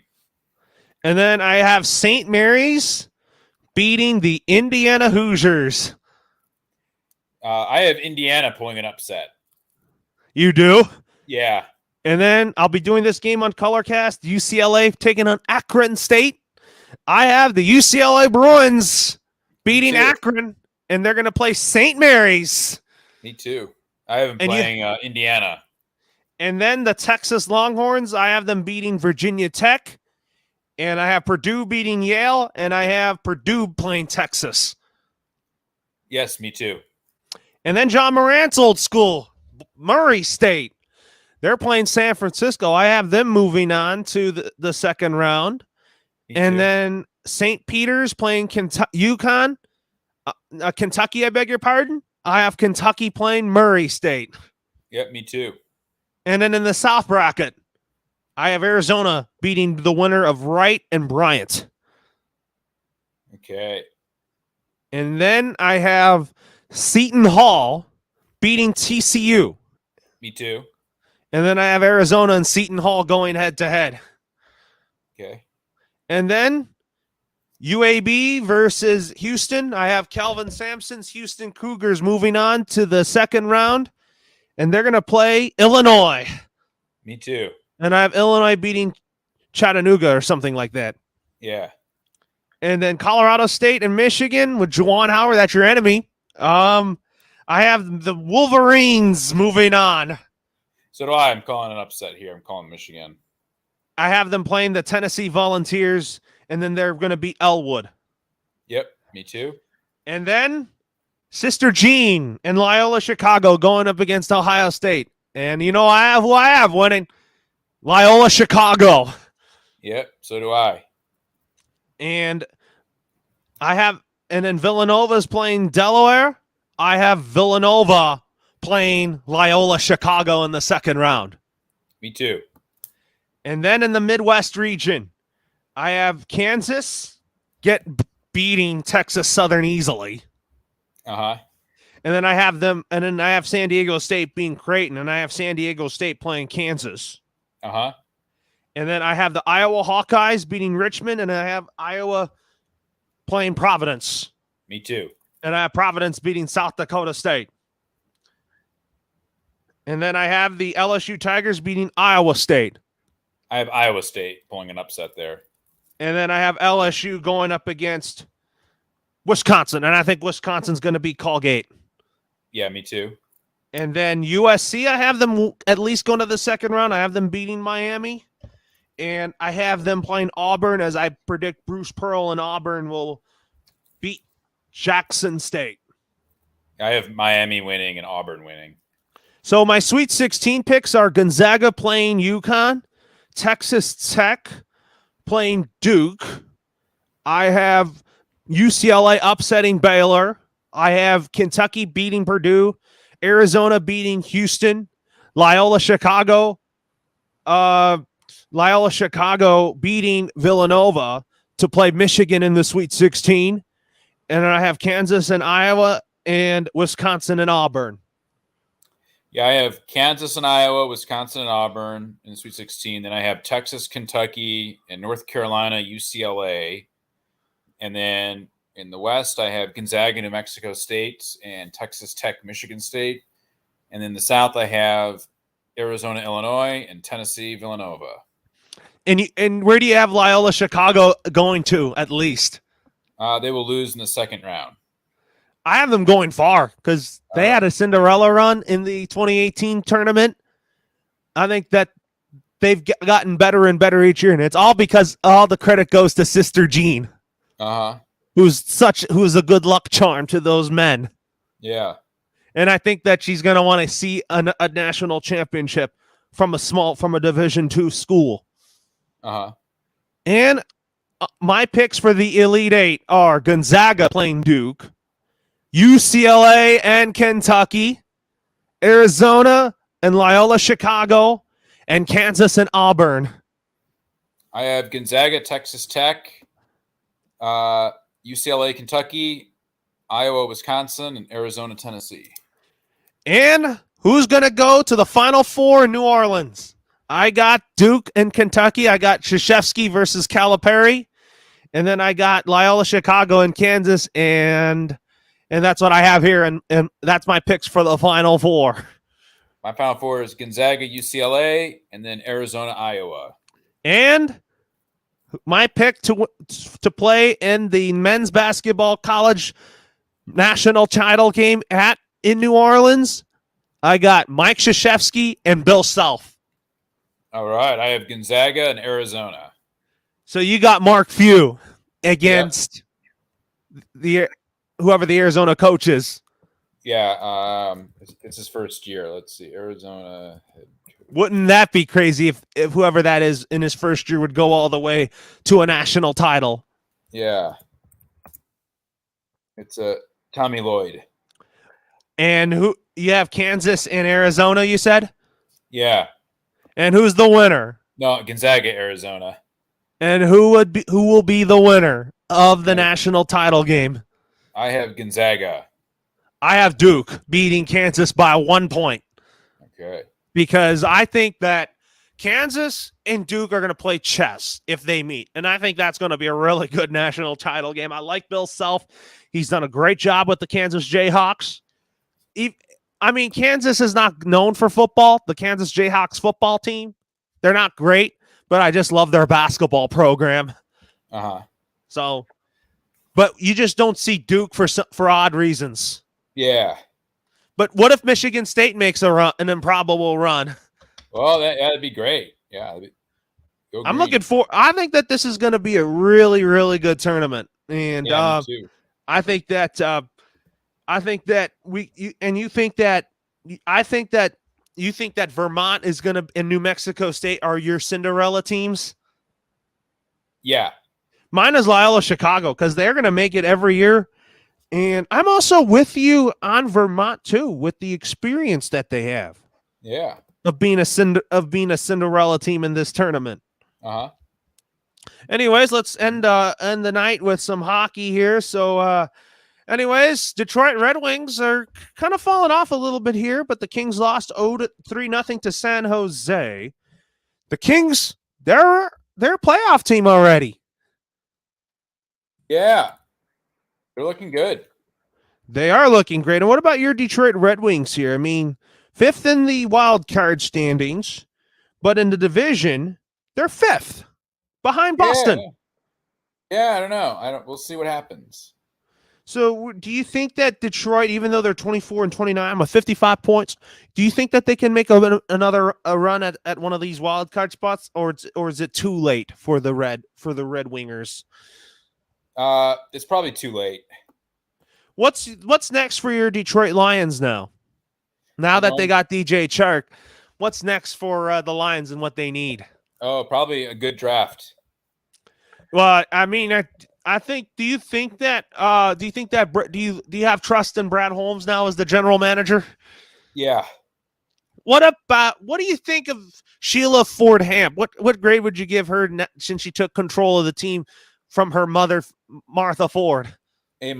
And then I have St. Mary's beating the Indiana Hoosiers. I have Indiana pulling an upset. You do? Yeah. And then I'll be doing this game on Colorcast. UCLA taking on Akron State. I have the UCLA Bruins beating Akron, and they're going to play St. Mary's. Me too. I have them playing Indiana. And then the Texas Longhorns, I have them beating Virginia Tech. And I have Purdue beating Yale. And I have Purdue playing Texas. Yes, me too. And then John Morant's old school, Murray State. They're playing San Francisco. I have them moving on to the second round. Me and too. then St. Peter's playing UConn. Kentucky, I beg your pardon. I have Kentucky playing Murray State. Yep, me too. And then in the South bracket, I have Arizona beating the winner of Wright and Bryant. Okay. And then I have Seton Hall beating TCU. Me too. And then I have Arizona and Seton Hall going head to head. Okay. And then UAB versus Houston. I have Calvin Sampson's Houston Cougars moving on to the second round. And they're going to play Illinois. Me too. And I have Illinois beating Chattanooga or something like that. Yeah. And then Colorado State and Michigan with Juwan Howard. That's your enemy. I have the Wolverines moving on. So do I. I'm calling an upset here. I'm calling Michigan. I have them playing the Tennessee Volunteers, and then they're going to beat Elwood. Yep, me too. And then Sister Jean and Loyola Chicago going up against Ohio State. And you know I have who I have winning. Loyola Chicago. Yep, so do I. And then Villanova's playing Delaware. I have Villanova playing Loyola Chicago in the second round. Me too. And then in the Midwest region, I have Kansas beating Texas Southern easily. Uh-huh. And then I have San Diego State beating Creighton, and I have San Diego State playing Kansas. Uh-huh. And then I have the Iowa Hawkeyes beating Richmond, and I have Iowa playing Providence. Me too. And I have Providence beating South Dakota State. And then I have the LSU Tigers beating Iowa State. I have Iowa State pulling an upset there. And then I have LSU going up against Wisconsin, and I think Wisconsin's going to beat Colgate. Yeah, me too. And then USC, I have them at least going to the second round. I have them beating Miami. And I have them playing Auburn, as I predict Bruce Pearl and Auburn will beat Jackson State. I have Miami winning and Auburn winning. So my Sweet 16 picks are Gonzaga playing UConn, Texas Tech playing Duke. I have UCLA upsetting Baylor. I have Kentucky beating Purdue, Arizona beating Houston, Loyola Chicago beating Villanova to play Michigan in the Sweet 16. And then I have Kansas and Iowa and Wisconsin and Auburn. Yeah, I have Kansas and Iowa, Wisconsin and Auburn in the Sweet 16. Then I have Texas, Kentucky, and North Carolina, UCLA. And then in the West, I have Gonzaga, New Mexico State, and Texas Tech, Michigan State. And in the South, I have Arizona, Illinois, and Tennessee, Villanova. And where do you have Loyola Chicago going to, at least? They will lose in the second round. I have them going far because they had a Cinderella run in the 2018 tournament. I think that they've gotten better and better each year, and it's all because all the credit goes to Sister Jean, who's a good luck charm to those men. Yeah. And I think that she's going to want to see a national championship from a Division II school. And my picks for the Elite Eight are Gonzaga playing Duke, UCLA and Kentucky, Arizona and Loyola Chicago, and Kansas and Auburn. I have Gonzaga, Texas Tech, UCLA, Kentucky, Iowa, Wisconsin, and Arizona, Tennessee. And who's going to go to the Final Four in New Orleans? I got Duke and Kentucky. I got Krzyzewski versus Calipari. And then I got Loyola Chicago and Kansas, and that's what I have here, and that's my picks for the Final Four. My Final Four is Gonzaga, UCLA, and then Arizona, Iowa. And my pick to play in the men's basketball college national title game in New Orleans, I got Mike Krzyzewski and Bill Self. All right. I have Gonzaga and Arizona. So you got Mark Few Yep. against the whoever the Arizona coach is. Yeah. It's his first year. Let's see. Arizona. Wouldn't that be crazy if whoever that is in his first year would go all the way to a national title? Yeah. It's Tommy Lloyd. And who you have Kansas and Arizona, you said? Yeah. And who's the winner? No, Gonzaga, Arizona. And who will be the winner of the national title game? I have Gonzaga. I have Duke beating Kansas by 1 point. Okay. Because I think that Kansas and Duke are going to play chess if they meet. And I think that's going to be a really good national title game. I like Bill Self. He's done a great job with the Kansas Jayhawks. Kansas is not known for football. The Kansas Jayhawks football team, they're not great, but I just love their basketball program. So, but you just don't see Duke for odd reasons. Yeah. But what if Michigan State makes an improbable run? Well, that'd be great. Yeah. I'm looking for. I think that this is going to be a really, really good tournament, and me too. I think that you think that Vermont is going to and New Mexico State are your Cinderella teams. Yeah. Mine is Loyola Chicago because they're going to make it every year. And I'm also with you on Vermont too, with the experience that they have. Yeah. Of being a Cinderella team in this tournament. Anyways, let's end the night with some hockey here. So, Detroit Red Wings are kind of falling off a little bit here, but the Kings lost 3-0 to San Jose. The Kings, they're a playoff team already. Yeah. They're looking good. They are looking great. And what about your Detroit Red Wings here? I mean, 5th in the wild card standings, but in the division, they're 5th behind Boston. Yeah, I don't know. We'll see what happens. So do you think that Detroit, even though they're 24 and 29 with 55 points, do you think that they can make another run at one of these wild card spots, or is it too late for the Red Wingers? It's probably too late. What's next for your Detroit Lions now? Now that they got DJ Chark, what's next for the Lions and what they need? Oh, probably a good draft. Well, I mean, I think. Do you have trust in Brad Holmes now as the general manager? Yeah. What do you think of Sheila Ford Hamp? What grade would you give her since she took control of the team from her mother, Martha Ford? A-.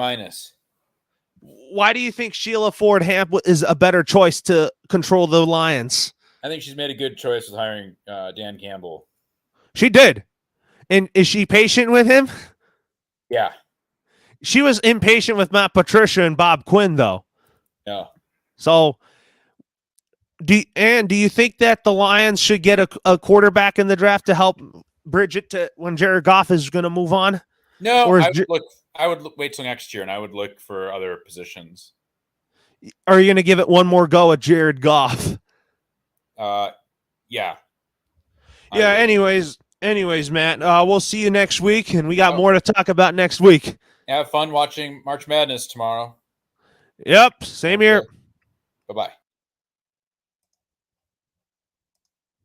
Why do you think Sheila Ford Hamp is a better choice to control the Lions? I think she's made a good choice with hiring Dan Campbell. She did. And is she patient with him? Yeah. She was impatient with Matt Patricia and Bob Quinn, though. Yeah. So, do you think that the Lions should get a quarterback in the draft to help bridge it to when Jared Goff is going to move on? No, I would wait till next year, and I would look for other positions. Are you going to give it one more go at Jared Goff? Yeah. Yeah. Anyways, Matt, we'll see you next week, and we got more to talk about next week. Have fun watching March Madness tomorrow. Yep. Same here. Bye-bye.